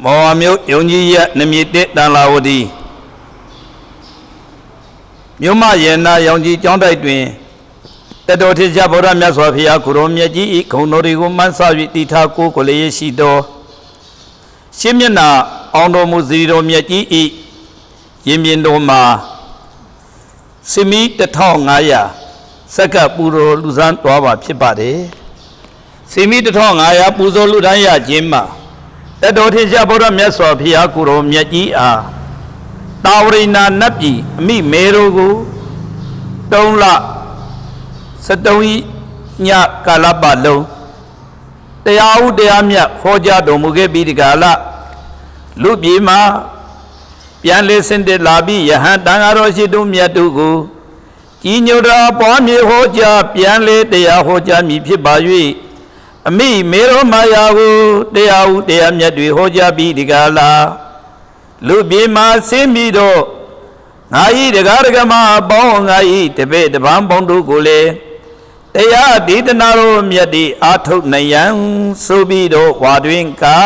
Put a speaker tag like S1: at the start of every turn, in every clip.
S1: မောမျိုးယုံကြည်ရနမည်တဲ့တန်လာဝတီမြို့မယေနာရောင်ကြီးကျောင်းတိုက်တွင်တတော်ထေချဗုဒ္ဓမြတ်စွာဘုရားကိုရောမြတ်ကြီးဤခုံတော်တွေကိုမှန်းဆ၍တည်ထားကိုကိုလေးရှိတော်ရှင်းမျက်နာအောင်တော်မူစီတော်မြတ်ကြီးဤရင်ပြင်တော်မှာစမီ1500စက္ကပူတော်လူစမ်းတော်ပါဖြစ်ပါတယ်စမီ1500ပူဇော်လူတိုင်းရခြင်းမှာတတော်ထေချဗုဒ္ဓမြတ်စွာဘုရားကိုရောမြတ်ကြီးအားတာဝရိနာနတ်ပြည်အမိမေတော်ကို3လ73ညကာလပတ်လုံးတရားဥတရားမြတ်ဟောကြားတော်မူခဲ့ပြီးဒီကာလလူပြည်မှာပြန်လေစင်တက်လာပြီးယဟန်တန်ဃာတော်ရှိတို့မြတ်တို့ကိုကြီးညိုတော်ပွားမြေဟောကြားပြန်လေတရားဟောကြားမည်ဖြစ်ပါ၍အမိမေတော်မာယာကိုတရားဥတရားမြတ်တွေဟောကြားပြီးဒီကာလလူပြည်မှာဆင်းပြီးတော့ငါဤတရားဓမ္မပေါင်းငါဤတပည့်တပန်းပေါင်းတို့ကိုလည်းတရားဒေသနာတော်မြတ်တွေအာထုတ်နိုင်ရန်ဆိုပြီးတော့ဝါတွင်ကာ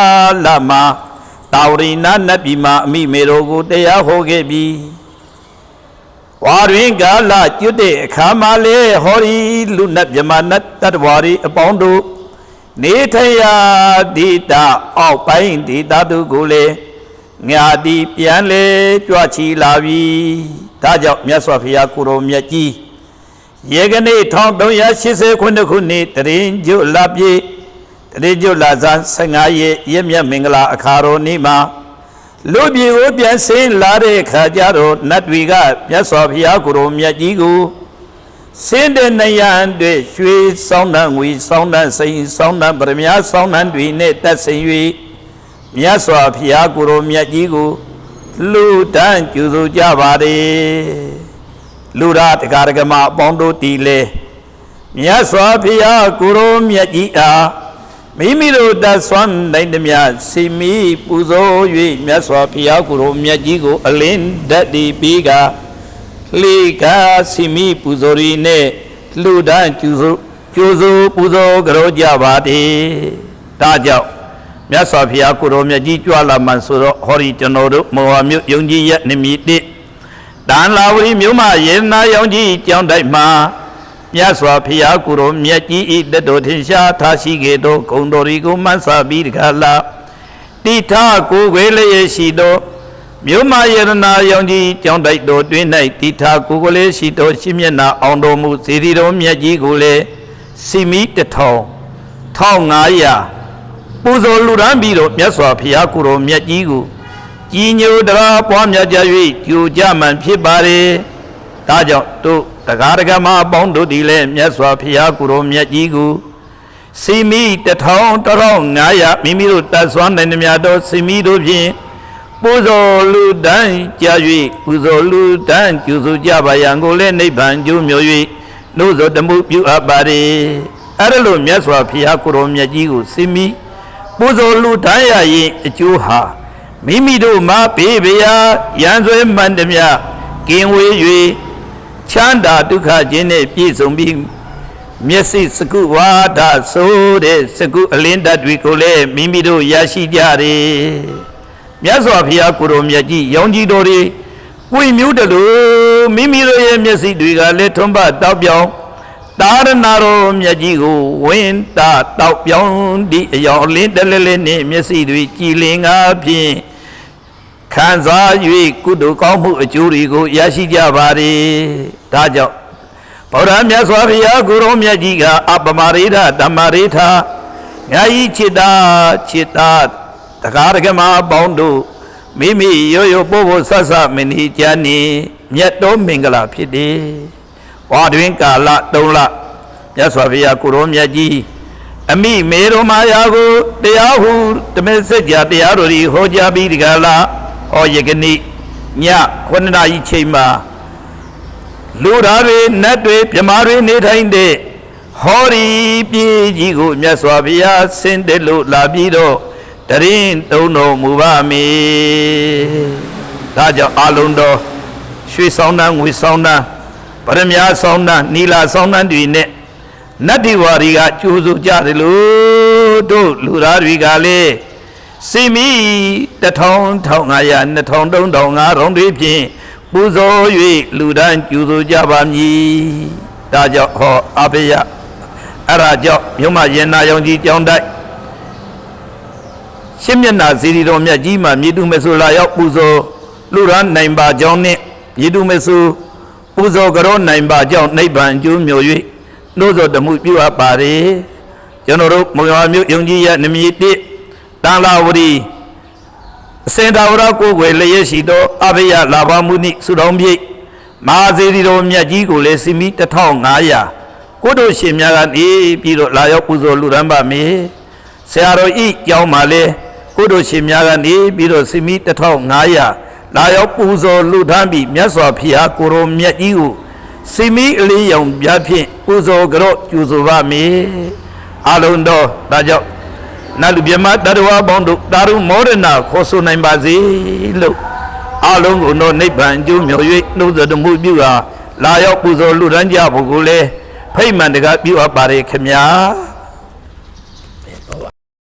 S1: လမှာတာဝရိနာနတ်ပြည်မှာအမိမေတော်ကိုတရားဟောခဲ့ပြီးဝါတွင်ကာလကျွတ်တဲ့အခါမှာလေဟောဒီလူနတ်မြမနတ်တတ္တဝါတွေအပေါင်းတို့နေထရာဒေတာအောက်ပိုင်းဒေတာတို့ကိုလည်းငါဒီပြန်လေကြွချီလာပြီဒါကြောင့်မြတ်စွာဘုရားကိုရောမြတ်ကြီးရေကနေ့1380ခုနှစ်တရင်ကျွလပြည့်တရင်ကျွလဇန်15ရက်မြတ်မင်္ဂလာအခါတော်နေ့မှာလူပြည်ကိုပြန်ဆင်းလာတဲ့ခါကျတော့နတ်တွေကမြတ်စွာဘုရားကိုရောမြတ်ကြီးကိုစင်းတဲ့နေရန်တွေရွှေဆောင်းတန်းငွေဆောင်းတန်းစိန်ဆောင်းတန်းပရမများဆောင်းတန်းတွေနဲ့တက်ဆင်၍မြတ်စွာဘုရားကိုရောမြတ်ကြီးကိုလူတန်းကျူစုကြပါတယ်လူရတရားဓမ္မအပေါင်းတို့တီလေမြတ်စွာဘုရားကိုရောမြတ်ကြီးအားမိမိတို့တတ်ဆွမ်းနိုင်သည်များစီမီပူဇော်၍မြတ်စွာဘုရားကိုရောမြတ်ကြီးကိုအလင်းဓာတ်ဒီပြီးကလေကာစီမီပူဇော်ရီနဲ့လူတန်းကျူစုပူဇော်ကြောကြပါတယ်ဒါကြောင့်မြတ်စွာဘုရားကိုရောမြတ်ကြီးကြွလာမှန်ဆိုတော့ဟောဒီကျွန်တော်တို့မောဟမြို့ယုံကြည်ရဲ့နမည်တစ်တန်လာဝရီမြို့မှာယေနာရောင်ကြီးကျောင်းတိုက်မှာမြတ်စွာဘုရားကိုရောမြတ်ကြီးဤတတော်ထင်ရှားထားရှိခဲ့သောဂုဏ်တော်တွေကိုမှတ်စားပြီးတခါလာတိထကိုယ်ွယ်လည်းရှိသောမြို့မှာယေနာရောင်ကြီးကျောင်းတိုက်တော်တွင်၌တိထကိုယ်ွယ်လည်းရှိသောရှင်းမျက်နာအောင်တော်မူစေတီတော်မြတ်ကြီးကိုလည်းစီမီ1500ပူဇော်လူရန်ပြီးတော့မြတ်စွာဘုရားကိုရောမြတ်ကြီးကိုကြီးညိုတရားပွားများကြ၍ကြိုကြမှန်ဖြစ်ပါတယ်ဒါကြောင့်တို့တရားဓမ္မအပေါင်းတို့ဒီလဲမြတ်စွာဘုရားကိုရောမြတ်ကြီးကိုစီမီ1500မိမိတို့တတ်ဆွမ်းနိုင်သမျှသောစီမီတို့ဖြင့်ပူဇော်လူတန်းကြ၍ပူဇော်လူတန်းကျူစုကြပါရန်ကိုလည်းနိဗ္ဗာန်ကျိုးမျိုး၍နှုတ်သောတမှုပြုအပ်ပါတယ်အဲ့ဒါလို့မြတ်စွာဘုရားကိုရောမြတ်ကြီးကိုစီမီပူဇော်လူတန်းရရင်အကျိုးဟာမိမိတို့မှာဘေးဗျာရန်ဆွဲမှန်သည်များကင်းဝေး၍ချမ်းသာဒုက္ခခြင်းနဲ့ပြည့်စုံပြီးမျက်စိစကုဝါဒဆိုတဲ့စကုအလင်းဓာတ်တွေကိုလည်းမိမိတို့ရရှိကြတယ်မြတ်စွာဘုရားကိုရောမြတ်ကြီးရောင်ကြီးတော်တွေပွင့်မျိုးတလို့မိမိတို့ရဲ့မျက်စိတွေကလည်းထွန်းပတောက်ပြောင်တာရဏတော်မြတ်ကြီးကိုဝင်းတာတောက်ပြောင်းဒီအယောင်အလင်းတလဲလဲနဲ့မျက်စိတွေကြည်လင်ကားဖြင့်ခံစား၍ကုသိုလ်ကောင်းမှုအကျိုးတွေကိုရရှိကြပါ रे ဒါကြောင့်ဗုဒ္ဓမြတ်စွာဘုရားကိုရောမြတ်ကြီးကအပမရိဒဓမ္မရိထငါဤจิตတာတရားဓမ္မအပေါင်းတို့မိမိရိုးရိုးပို့ဖို့ဆဆမနေကြနေမြတ်တော်မင်္ဂလာဖြစ်တယ်ဝါတွင်ကာလ3လမြတ်စွာဘုရားကိုရောမြတ်ကြီးအမိမေတော်မာယာကိုတရားဟုဓမ္မစကြာတရားတော်ကြီးဟောကြားပြီးဒီကလာဟောယကနေ့ည9နာရီချိန်မှာလူသားတွေနတ်တွေမြမာတွေနေထိုင်တဲ့ဟောဒီပြည်ကြီးကိုမြတ်စွာဘုရားဆင်းတယ်လို့လာပြီးတော့တရင်သုံးတော်မူပါမေဒါကြောင့်အလုံးတော်ရွှေဆောင်တန်းငွေဆောင်တန်းပရမများဆောင်တန်းနီလာဆောင်တန်းတွေနဲ့နတ်ဒီဝါရီကကျိုးစုကြတယ်လို့တို့လူသားတွေကလည်း စီမီ1000 1500 2000 3000တွေဖြင့်ပူဇော်၍လူတန်းကျူဆိုကြပါမည်ဒါကြောင့်ဟောအဖေယအဲ့ဒါကြောင့်မြို့မရင်နာရောင်ကြီးကြောင်းတိုက်ရှင်းမျက်နှာစီရီတော်မြတ်ကြီးမှာမြေတုမေဆိုလာရောက်ပူဇော်လူရန်နိုင်ပါကြောင်းနှင့်မြေတုမေဆိုပူဇော်ကြောနိုင်ပါကြောင်းနိဗ္ဗာန်ကျိုးမြော်၍နှိုးဆော်တမှုပြုအပ်ပါれကျွန်တော်တို့မုံရွာမြို့ယုံကြည်ရနမီတိတန်လာဝရီအစင်တော်ရကိုယ်ွယ်လျက်ရှိသောအဘိယလာဘမှုနိစုတော်မြိတ်မဟာစေတီတော်မြတ်ကြီးကိုလည်းစီမီ1500ကိုတို့ရှင်များကနေပြီးတော့လာရောက်ပူဇော်လူရန်ပါမယ်ဆရာတော်ဤကြောင်းမှာလဲကိုတို့ရှင်များကနေပြီးတော့စီမီ1500လာရောက်ပူဇော်လူထမ်းပြီးမြတ်စွာဘုရားကိုရောမြတ်ကြီးကိုစီမီအလေးရောင်ပြဖြင့်ပူဇော်ကြောကျူဆိုပါမယ်အလုံးတော်ဒါကြောင့်နတ်လူမြမတတဝါပေါင်းတို့တာရုမောဒနာခေါ်ဆိုနိုင်ပါစေလို့အလုံးကိုတော့နိဗ္ဗာန်ကျိုးမြော်၍နှုတ်ဆက်မှုပြုဟာလာရောက်ပူဇော်လူထမ်းကြဖို့ကိုလည်းဖိတ်မှန်တကားပြုအပ်ပါရခင်ဗျာ